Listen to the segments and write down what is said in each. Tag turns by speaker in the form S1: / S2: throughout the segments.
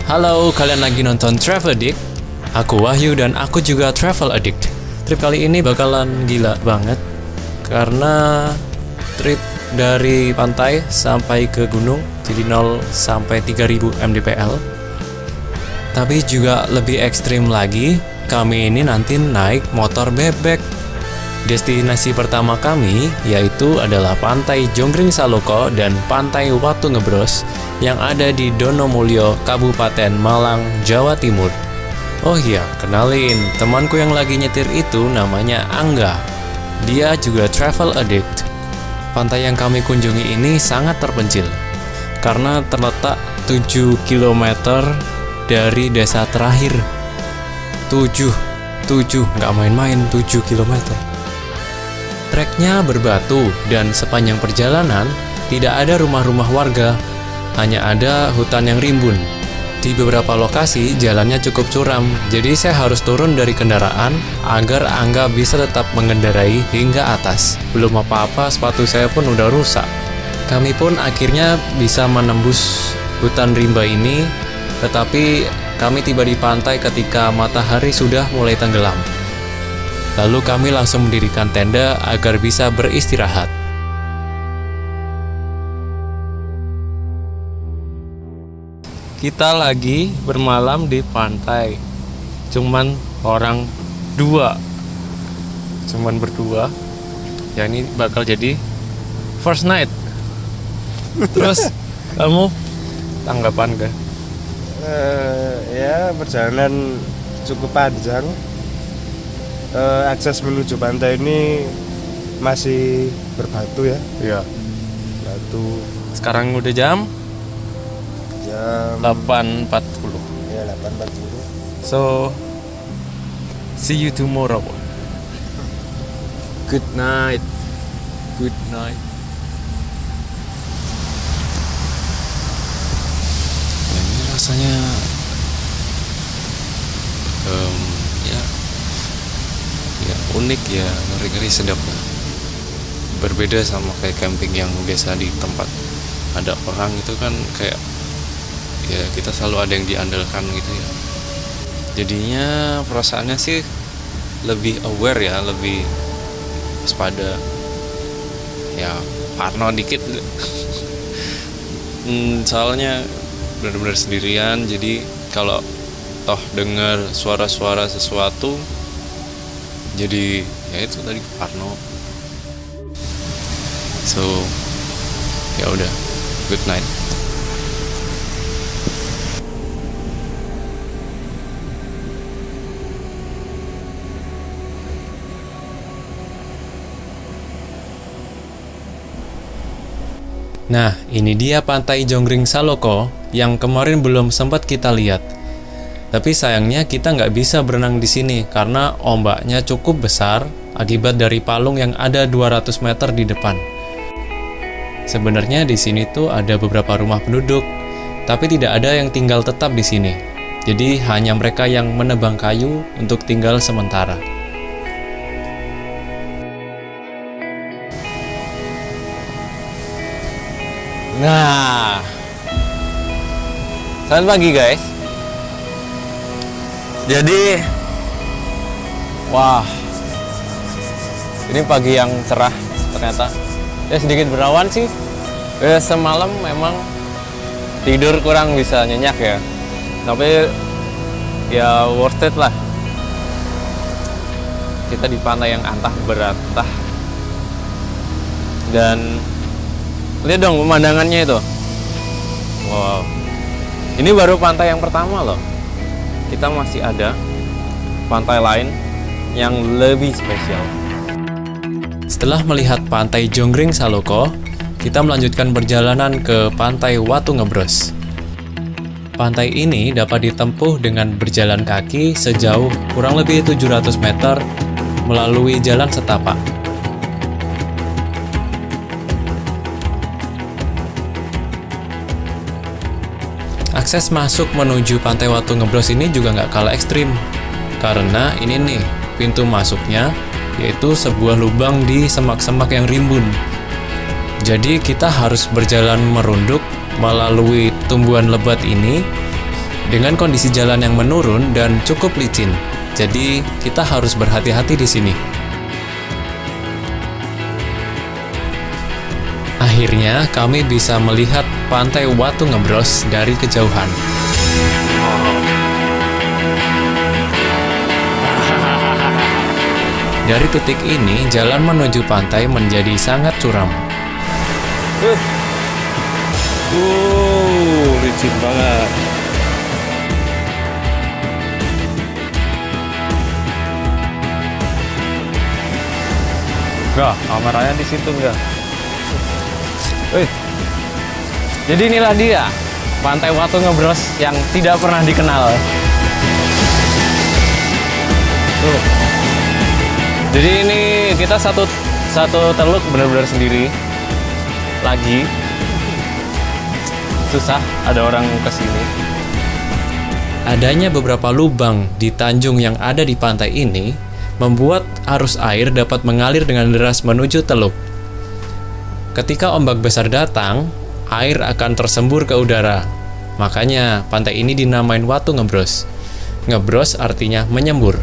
S1: Halo, kalian lagi nonton Travel Addict? Aku Wahyu dan aku juga Travel Addict. Trip kali ini bakalan gila banget karena trip dari pantai sampai ke gunung, jadi 0 sampai 3000 mdpl. Tapi juga lebih ekstrim lagi, kami ini nanti naik motor bebek. Destinasi pertama kami yaitu adalah Pantai Jonggring Saloko dan Pantai Watu Ngebros yang ada di Donomulyo, Kabupaten Malang, Jawa Timur. Oh iya, kenalin, temanku yang lagi nyetir itu namanya Angga. Dia juga travel addict. Pantai yang kami kunjungi ini sangat terpencil karena terletak 7 km dari desa terakhir. 7, nggak main-main, 7 km. Treknya berbatu dan sepanjang perjalanan tidak ada rumah-rumah warga, hanya ada hutan yang rimbun. Di beberapa lokasi jalannya cukup curam, jadi saya harus turun dari kendaraan agar Angga bisa tetap mengendarai hingga atas. Belum apa-apa sepatu saya pun udah rusak. Kami pun akhirnya bisa menembus hutan rimba ini, tetapi kami tiba di pantai ketika matahari sudah mulai tenggelam. Lalu kami langsung mendirikan tenda agar bisa beristirahat. Kita lagi bermalam di pantai. Cuman orang dua. Cuman berdua. Ya ini bakal jadi first night. Terus kamu tanggapan gak?
S2: Ya perjalanan cukup panjang. Akses menuju pantai ini masih berbatu ya.
S1: Iya.
S2: Batu.
S1: Sekarang udah jam 8.40.
S2: Ya 8.40.
S1: So see you tomorrow. Good night. Good night. Ya, ini rasanya ya unik ya, ngeri-ngeri sedap lah. Berbeda sama kayak camping yang biasa di tempat ada orang itu kan kayak ya kita selalu ada yang diandalkan gitu ya. Jadinya perasaannya sih lebih aware ya, lebih waspada. Ya parno dikit. Soalnya benar-benar sendirian, jadi kalau toh dengar suara-suara sesuatu jadi ya itu tadi parno. So ya udah, good night. Nah, ini dia Pantai Jonggring Saloko yang kemarin belum sempat kita lihat. Tapi sayangnya kita nggak bisa berenang di sini karena ombaknya cukup besar akibat dari palung yang ada 200 meter di depan. Sebenarnya di sini tuh ada beberapa rumah penduduk, tapi tidak ada yang tinggal tetap di sini. Jadi hanya mereka yang menebang kayu untuk tinggal sementara. Nah, selamat pagi guys. Jadi, wah, ini pagi yang cerah ternyata. Ya sedikit berawan sih. Semalam memang tidur kurang bisa nyenyak ya. Tapi ya worth it lah. Kita di pantai yang antah berantah. Dan lihat dong pemandangannya itu. Wow. Ini baru pantai yang pertama loh. Kita masih ada pantai lain yang lebih spesial. Setelah melihat Pantai Jonggring Saloko, kita melanjutkan perjalanan ke Pantai Watu Ngebros. Pantai ini dapat ditempuh dengan berjalan kaki sejauh kurang lebih 700 meter melalui jalan setapak. Akses masuk menuju Pantai Watu Ngebros ini juga nggak kalah ekstrim, karena ini nih pintu masuknya, yaitu sebuah lubang di semak-semak yang rimbun. Jadi kita harus berjalan merunduk melalui tumbuhan lebat ini dengan kondisi jalan yang menurun dan cukup licin. Jadi, kita harus berhati-hati di sini. Akhirnya, kami bisa melihat pantai Watu Ngebros dari kejauhan. Dari titik ini, jalan menuju pantai menjadi sangat curam.
S2: Licin banget. Enggak, kameranya di situ enggak.
S1: Jadi inilah dia, pantai Watu Ngebros yang tidak pernah dikenal. Tuh. Jadi ini kita satu teluk benar-benar sendiri. Lagi susah ada orang kesini. Adanya beberapa lubang di tanjung yang ada di pantai ini membuat arus air dapat mengalir dengan deras menuju teluk. Ketika ombak besar datang, air akan tersembur ke udara. Makanya pantai ini dinamain Watu Ngebros. Ngebros artinya menyembur.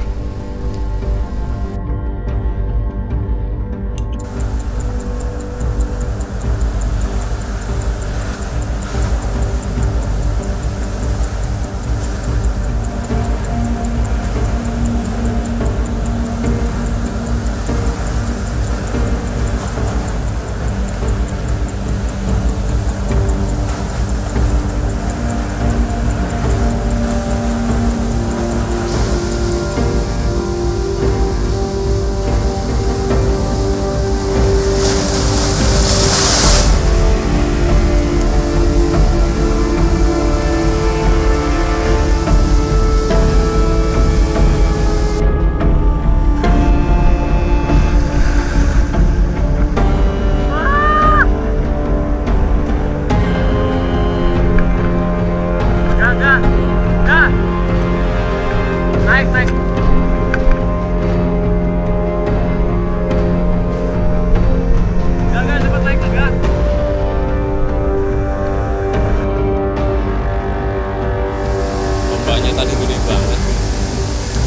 S1: Ombaknya tadi gede banget,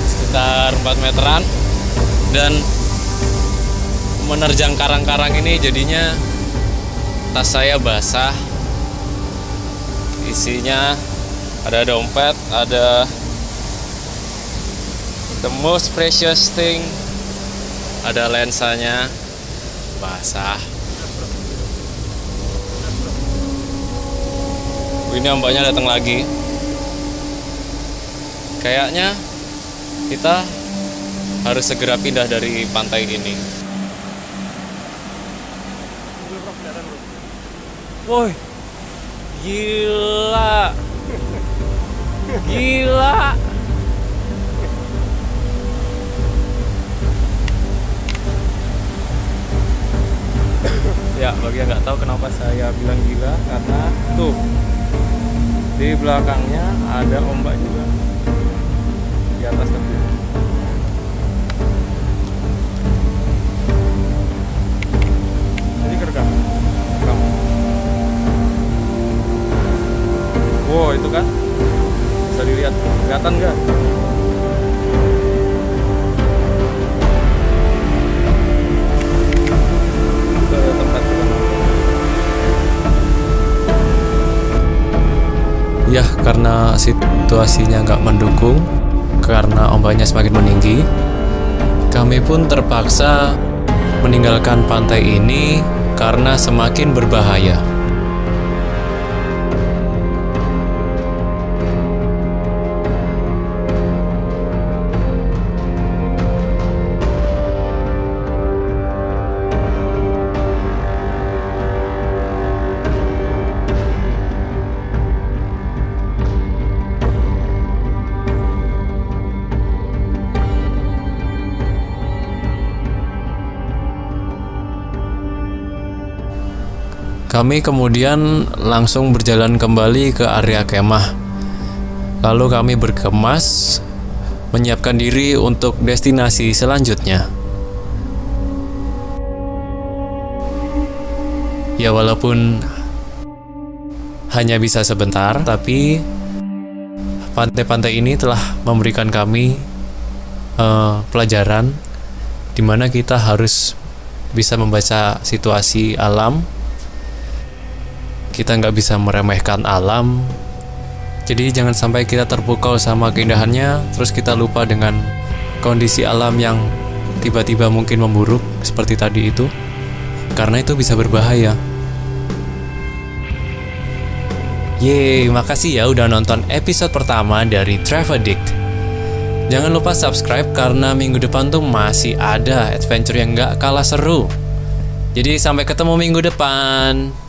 S1: sekitar 4 meteran, dan menerjang karang-karang ini jadinya tas saya basah. Isinya ada dompet, ada the most precious thing, ada lensanya, basah. Ini ombaknya datang lagi. Kayaknya kita harus segera pindah dari pantai ini. Woi, gila, gila. Ya, bagi yang nggak tahu kenapa saya bilang gila, karena tuh di belakangnya ada ombak juga di atas tebing. Jadi kerekam. Wow, itu kan bisa dilihat, kelihatan nggak? Ke tempat kita. Ya, karena situasinya nggak mendukung, karena ombaknya semakin meninggi, kami pun terpaksa meninggalkan pantai ini karena semakin berbahaya. Kami kemudian langsung berjalan kembali ke area kemah. Lalu kami berkemas, menyiapkan diri untuk destinasi selanjutnya. Ya, walaupun hanya bisa sebentar, tapi pantai-pantai ini telah memberikan kami pelajaran dimana kita harus bisa membaca situasi alam. Kita nggak bisa meremehkan alam. Jadi jangan sampai kita terpukau sama keindahannya, terus kita lupa dengan kondisi alam yang tiba-tiba mungkin memburuk seperti tadi itu, karena itu bisa berbahaya. Yeay, makasih ya udah nonton episode pertama dari Travel Addict. Jangan lupa subscribe karena minggu depan tuh masih ada adventure yang gak kalah seru. Jadi sampai ketemu minggu depan.